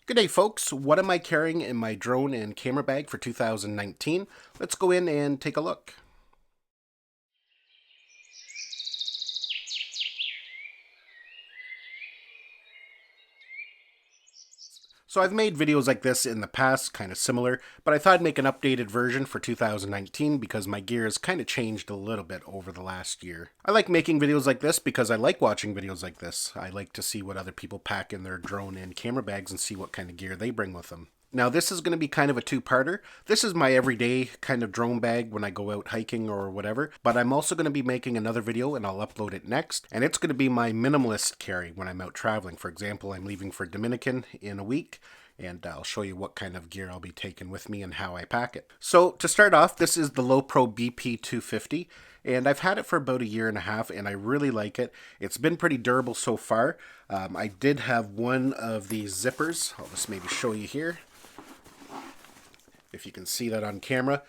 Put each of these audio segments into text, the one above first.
Good day, folks. What am I carrying in my drone and camera bag for 2019? Let's go in and take a look. So I've made videos like this in the past, kind of similar, but I thought I'd make an updated version for 2019 because my gear has kind of changed a little bit over the last year. I like making videos like this because I like watching videos like this. I like to see what other people pack in their drone and camera bags and see what kind of gear they bring with them. Now this is going to be kind of a two-parter. This is my everyday kind of drone bag when I go out hiking or whatever, but I'm also going to be making another video and I'll upload it next, and it's going to be my minimalist carry when I'm out traveling. For example, I'm leaving for Dominican in a week, and I'll show you what kind of gear I'll be taking with me and how I pack it. So to start off, this is the Lowepro BP 250, and I've had it for about a year and a half, and I really like it. It's been pretty durable so far. I did have one of these zippers. I'll just maybe show you here. If you can see that on camera,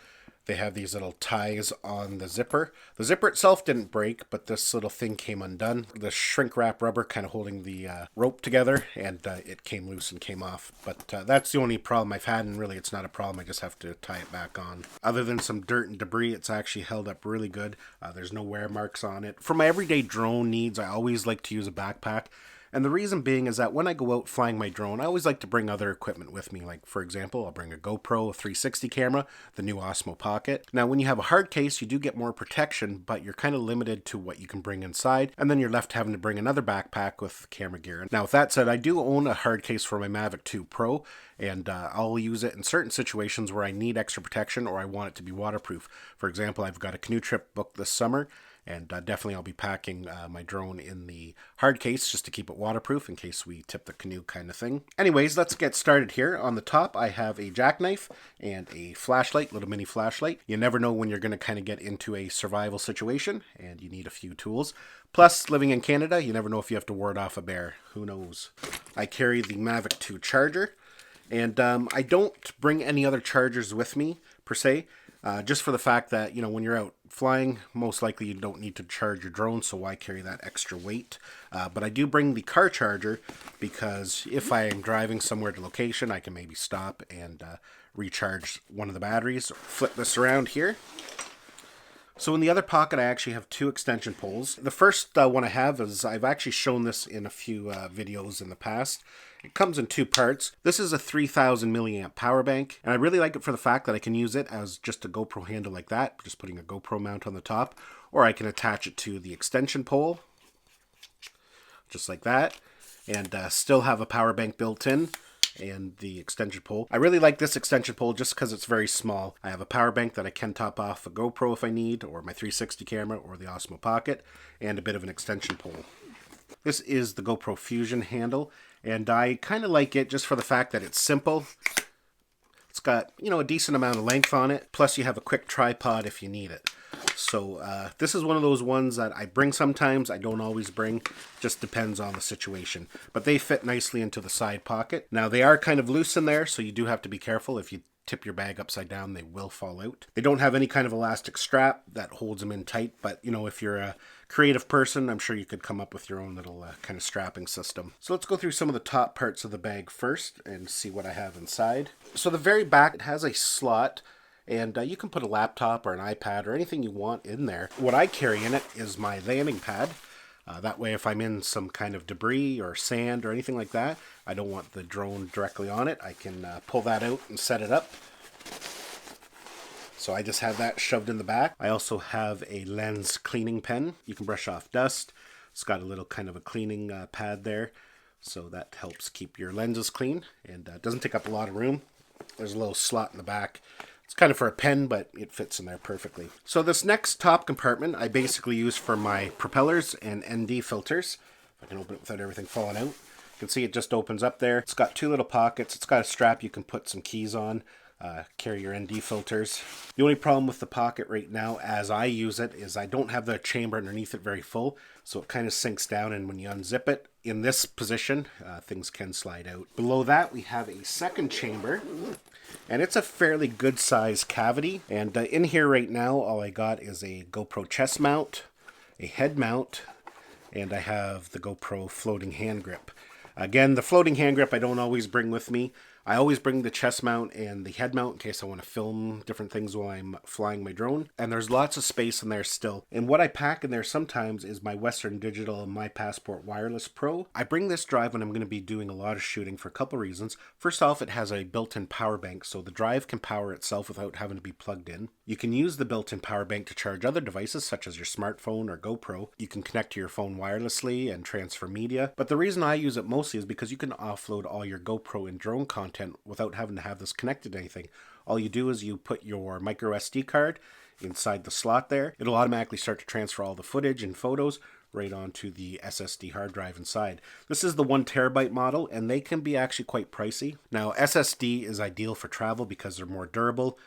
they have these little ties on the zipper. The zipper itself didn't break, but this little thing came undone. The shrink wrap rubber kind of holding the rope together, and it came loose and came off. But that's the only problem I've had, and really it's not a problem. I just have to tie it back on. Other than some dirt and debris, it's actually held up really good. There's no wear marks on it. For my everyday drone needs, I always like to use a backpack. And the reason being is that when I go out flying my drone, I always like to bring other equipment with me. Like, for example, I'll bring a GoPro, a 360 camera, the new Osmo Pocket. Now, when you have a hard case, you do get more protection, but you're kind of limited to what you can bring inside. And then you're left having to bring another backpack with camera gear. Now, with that said, I do own a hard case for my Mavic 2 Pro, and I'll use it in certain situations where I need extra protection or I want it to be waterproof. For example, I've got a canoe trip booked this summer, and definitely I'll be packing my drone in the hard case just to keep it waterproof in case we tip the canoe kind of thing. Anyways, let's get started here. On the top, I have a jackknife and a flashlight, little mini flashlight. You never know when you're going to kind of get into a survival situation, and you need a few tools. Plus, living in Canada, you never know if you have to ward off a bear. Who knows? I carry the Mavic 2 charger, and I don't bring any other chargers with me, per se. Just for the fact that, you know, when you're out flying, most likely you don't need to charge your drone, so why carry that extra weight? But I do bring the car charger because if I am driving somewhere to location, I can maybe stop and recharge one of the batteries. Flip this around here. So in the other pocket, I actually have two extension poles. The first one I have is, I've actually shown this in a few videos in the past. It comes in two parts. This is a 3000 milliamp power bank, and I really like it for the fact that I can use it as just a GoPro handle like that, just putting a GoPro mount on the top, or I can attach it to the extension pole, just like that, and still have a power bank built in. And the extension pole. I really like this extension pole just because it's very small. I have a power bank that I can top off a GoPro if I need, or my 360 camera, or the Osmo Pocket, and a bit of an extension pole. This is the GoPro Fusion handle, and I kind of like it just for the fact that it's simple. It's got, you know, a decent amount of length on it, plus you have a quick tripod if you need it. So this is one of those ones that I bring sometimes, I don't always bring, just depends on the situation. But they fit nicely into the side pocket. Now they are kind of loose in there, so you do have to be careful. If you tip your bag upside down, they will fall out. They don't have any kind of elastic strap that holds them in tight, but you know, if you're a creative person, I'm sure you could come up with your own little kind of strapping system. So let's go through some of the top parts of the bag first and see what I have inside. So the very back, it has a slot, and you can put a laptop or an iPad or anything you want in there. What I carry in it is my landing pad. That way if I'm in some kind of debris or sand or anything like that, I don't want the drone directly on it, I can pull that out and set it up. So I just have that shoved in the back. I also have a lens cleaning pen. You can brush off dust. It's got a little kind of a cleaning pad there, so that helps keep your lenses clean, and doesn't take up a lot of room. There's a little slot in the back. It's kind of for a pen, but it fits in there perfectly. So this next top compartment I basically use for my propellers and ND filters. If I can open it without everything falling out. You can see it just opens up there. It's got two little pockets. It's got a strap you can put some keys on. Carry your ND filters. The only problem with the pocket right now as I use it is I don't have the chamber underneath it very full, so it kind of sinks down, and when you unzip it in this position, things can slide out. Below that we have a second chamber, and it's a fairly good size cavity, and in here right now all I got is a GoPro chest mount, a head mount, and I have the GoPro floating hand grip. Again, the floating hand grip I don't always bring with me. I always bring the chest mount and the head mount in case I want to film different things while I'm flying my drone. And there's lots of space in there still. And what I pack in there sometimes is my Western Digital and My Passport Wireless Pro. I bring this drive when I'm going to be doing a lot of shooting for a couple reasons. First off, it has a built-in power bank, so the drive can power itself without having to be plugged in. You can use the built-in power bank to charge other devices such as your smartphone or GoPro. You can connect to your phone wirelessly and transfer media. But the reason I use it mostly is because you can offload all your GoPro and drone content without having to have this connected to anything. All you do is you put your micro SD card inside the slot there. It'll automatically start to transfer all the footage and photos right onto the SSD hard drive inside. This is the 1 terabyte model, and they can be actually quite pricey. Now, SSD is ideal for travel because they're more durable.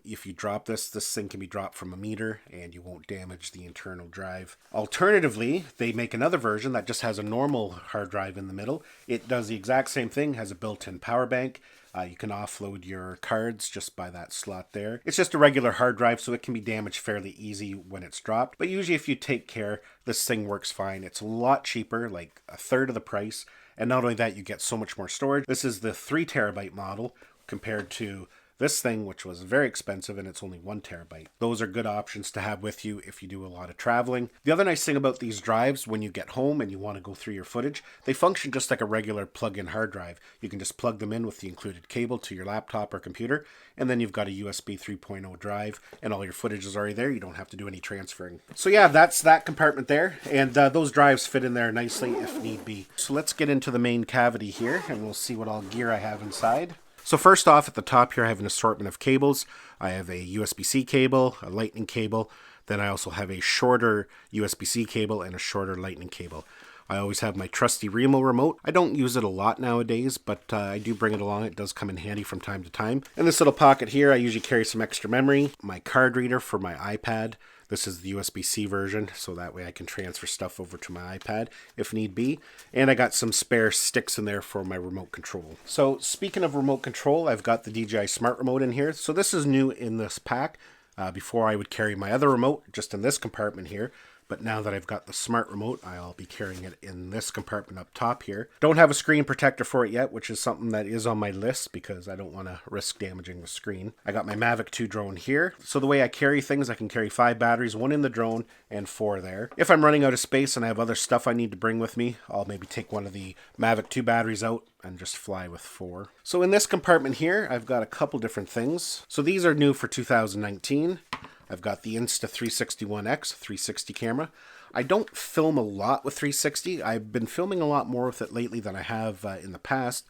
If you drop this thing can be dropped from a meter and you won't damage the internal drive. Alternatively, they make another version that just has a normal hard drive in the middle. It does the exact same thing, has a built-in power bank. You can offload your cards just by that slot there. It's just a regular hard drive, so it can be damaged fairly easy when it's dropped. But usually if you take care, this thing works fine. It's a lot cheaper, like a third of the price. And not only that, you get so much more storage. This is the 3 terabyte model compared to this thing, which was very expensive, and it's only 1 terabyte. Those are good options to have with you if you do a lot of traveling. The other nice thing about these drives, when you get home and you want to go through your footage, they function just like a regular plug-in hard drive. You can just plug them in with the included cable to your laptop or computer, and then you've got a USB 3.0 drive, and all your footage is already there. You don't have to do any transferring. So yeah, that's that compartment there, and those drives fit in there nicely if need be. So let's get into the main cavity here, and we'll see what all gear I have inside. So first off, at the top here, I have an assortment of cables. I have a USB-C cable, a lightning cable, then I also have a shorter USB-C cable and a shorter lightning cable. I always have my trusty Remo remote. I don't use it a lot nowadays, but I do bring it along. It does come in handy from time to time. In this little pocket here, I usually carry some extra memory, my card reader for my iPad. This is the USB-C version, so that way I can transfer stuff over to my iPad if need be. And I got some spare sticks in there for my remote control. So speaking of remote control, I've got the DJI Smart Remote in here. So this is new in this pack. Before I would carry my other remote just in this compartment here. But now that I've got the Smart Remote, I'll be carrying it in this compartment up top here. Don't have a screen protector for it yet, which is something that is on my list because I don't want to risk damaging the screen. I got my Mavic 2 drone here. So the way I carry things, I can carry 5 batteries, 1 in the drone and 4 there. If I'm running out of space and I have other stuff I need to bring with me, I'll maybe take one of the Mavic 2 batteries out and just fly with 4. So in this compartment here, I've got a couple different things. So these are new for 2019. I've got the Insta361X 360 camera. I don't film a lot with 360. I've been filming a lot more with it lately than I have in the past,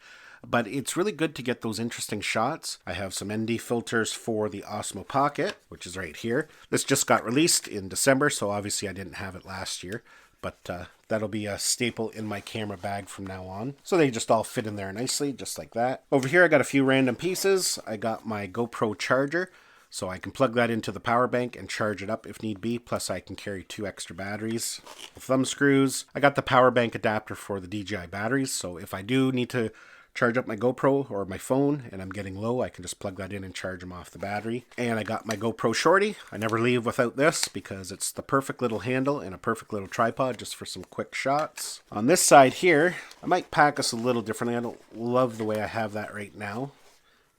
but it's really good to get those interesting shots. I have some ND filters for the Osmo Pocket, which is right here. This just got released in December, so obviously I didn't have it last year, but that'll be a staple in my camera bag from now on. So they just all fit in there nicely, just like that. Over here I got a few random pieces. I got my GoPro charger. So I can plug that into the power bank and charge it up if need be. Plus I can carry 2 extra batteries. Thumb screws. I got the power bank adapter for the DJI batteries. So if I do need to charge up my GoPro or my phone and I'm getting low, I can just plug that in and charge them off the battery. And I got my GoPro Shorty. I never leave without this because it's the perfect little handle and a perfect little tripod just for some quick shots. On this side here, I might pack us a little differently. I don't love the way I have that right now,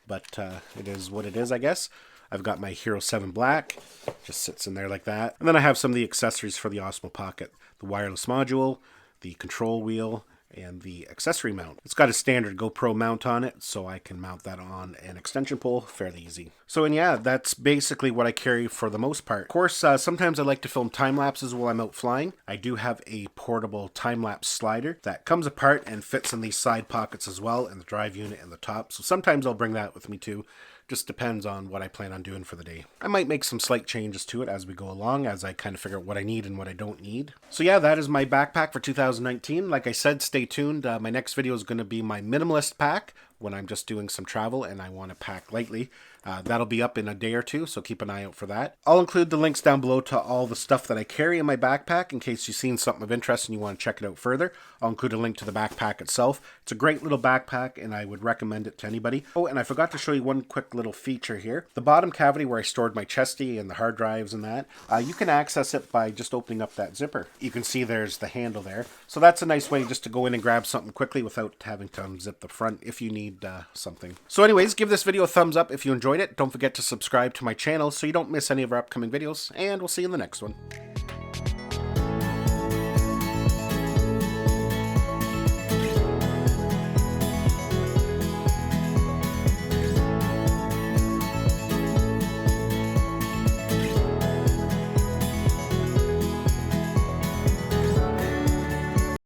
but it is what it is, I guess. I've got my Hero 7 Black, just sits in there like that. And then I have some of the accessories for the Osmo Pocket. The wireless module, the control wheel, and the accessory mount. It's got a standard GoPro mount on it, so I can mount that on an extension pole fairly easy. So, and yeah, that's basically what I carry for the most part. Of course, sometimes I like to film time lapses while I'm out flying. I do have a portable time lapse slider that comes apart and fits in these side pockets as well, and the drive unit and the top. So sometimes I'll bring that with me too. Just depends on what I plan on doing for the day. I might make some slight changes to it as we go along, as I kind of figure out what I need and what I don't need. So yeah, that is my backpack for 2019. Like I said, stay tuned. My next video is going to be my minimalist pack when I'm just doing some travel and I want to pack lightly. That'll be up in a day or two, so keep an eye out for that. I'll include the links down below to all the stuff that I carry in my backpack in case you've seen something of interest and you want to check it out further. I'll include a link to the backpack itself. It's a great little backpack and I would recommend it to anybody. Oh, and I forgot to show you one quick little feature here. The bottom cavity where I stored my chesty and the hard drives and that, you can access it by just opening up that zipper. You can see there's the handle there. So that's a nice way just to go in and grab something quickly without having to unzip the front if you need something. So anyways, give this video a thumbs up if you enjoyed it. Don't forget to subscribe to my channel so you don't miss any of our upcoming videos, and we'll see you in the next one.